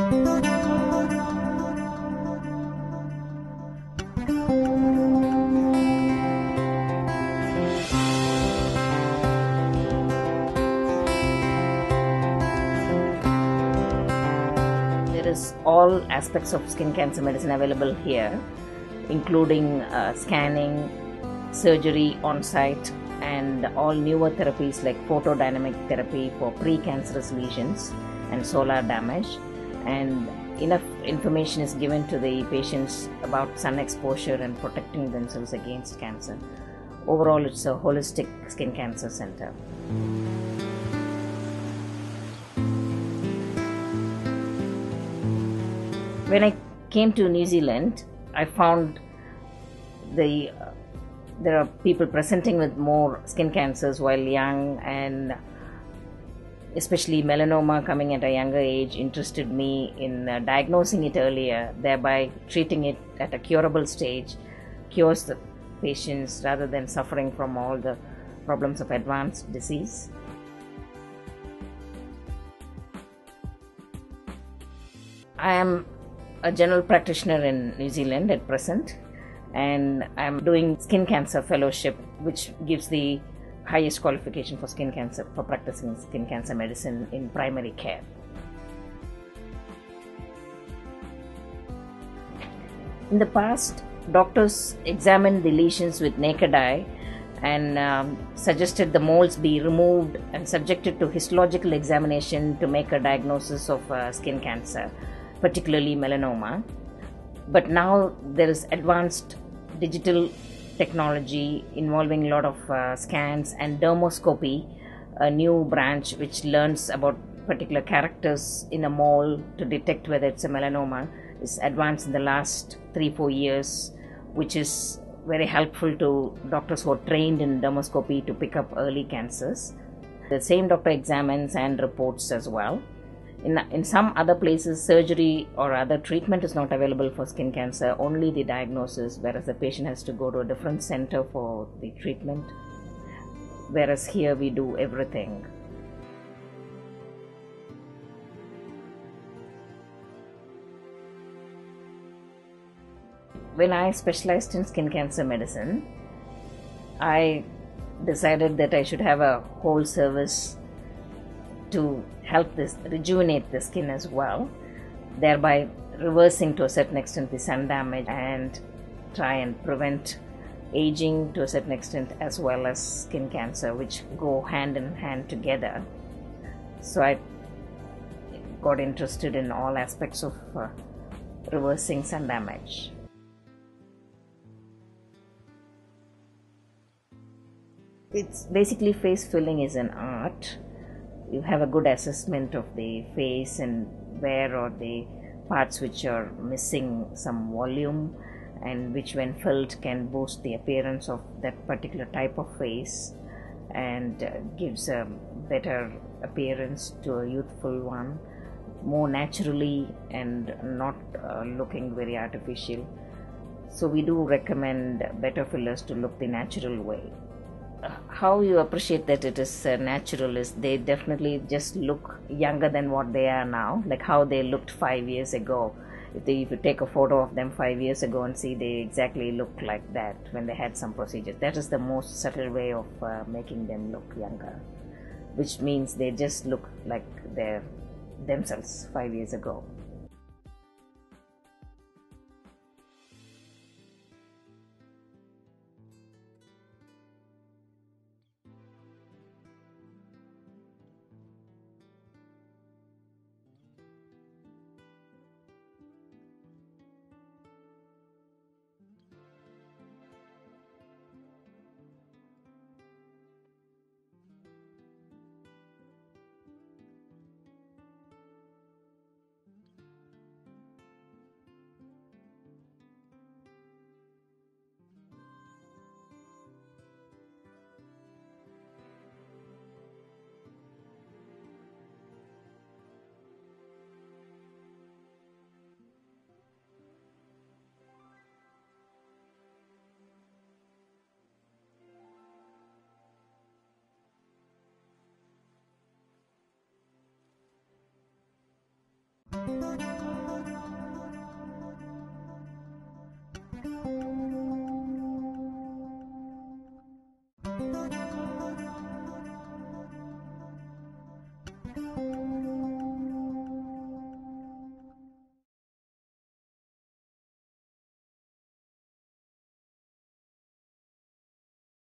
There is all aspects of skin cancer medicine available here, including scanning, surgery on site, and all newer therapies like photodynamic therapy for precancerous lesions and solar damage. And enough information is given to the patients about sun exposure and protecting themselves against cancer. Overall, it's a holistic skin cancer center. When I came to New Zealand, I found there are people presenting with more skin cancers while young, and especially melanoma coming at a younger age interested me in diagnosing it earlier, thereby treating it at a curable stage, cures the patients rather than suffering from all the problems of advanced disease. I am a general practitioner in New Zealand at present, and I'm doing skin cancer fellowship, which gives the highest qualification for skin cancer, for practicing skin cancer medicine in primary care. In the past, doctors examined the lesions with naked eye and suggested the molds be removed and subjected to histological examination to make a diagnosis of skin cancer, particularly melanoma. But now there is advanced digital technology involving a lot of scans and dermoscopy, a new branch which learns about particular characters in a mole to detect whether it's a melanoma, is advanced in the last 3-4 years, which is very helpful to doctors who are trained in dermoscopy to pick up early cancers. The same doctor examines and reports as well. In some other places, surgery or other treatment is not available for skin cancer, only the diagnosis, whereas the patient has to go to a different center for the treatment, whereas here we do everything. When I specialized in skin cancer medicine, I decided that I should have a whole service to help rejuvenate the skin as well, thereby reversing to a certain extent the sun damage and try and prevent aging to a certain extent, as well as skin cancer, which go hand in hand together. So I got interested in all aspects of reversing sun damage. It's basically, face filling is an art. You have a good assessment of the face and where are the parts which are missing some volume, and which when filled can boost the appearance of that particular type of face and gives a better appearance to a youthful one, more naturally and not looking very artificial. So we do recommend better fillers to look the natural way. How you appreciate that it is natural is they definitely just look younger than what they are now, like how they looked 5 years ago. If you take a photo of them 5 years ago and see, they exactly look like that when they had some procedures. That is the most subtle way of making them look younger, which means they just look like they're themselves 5 years ago.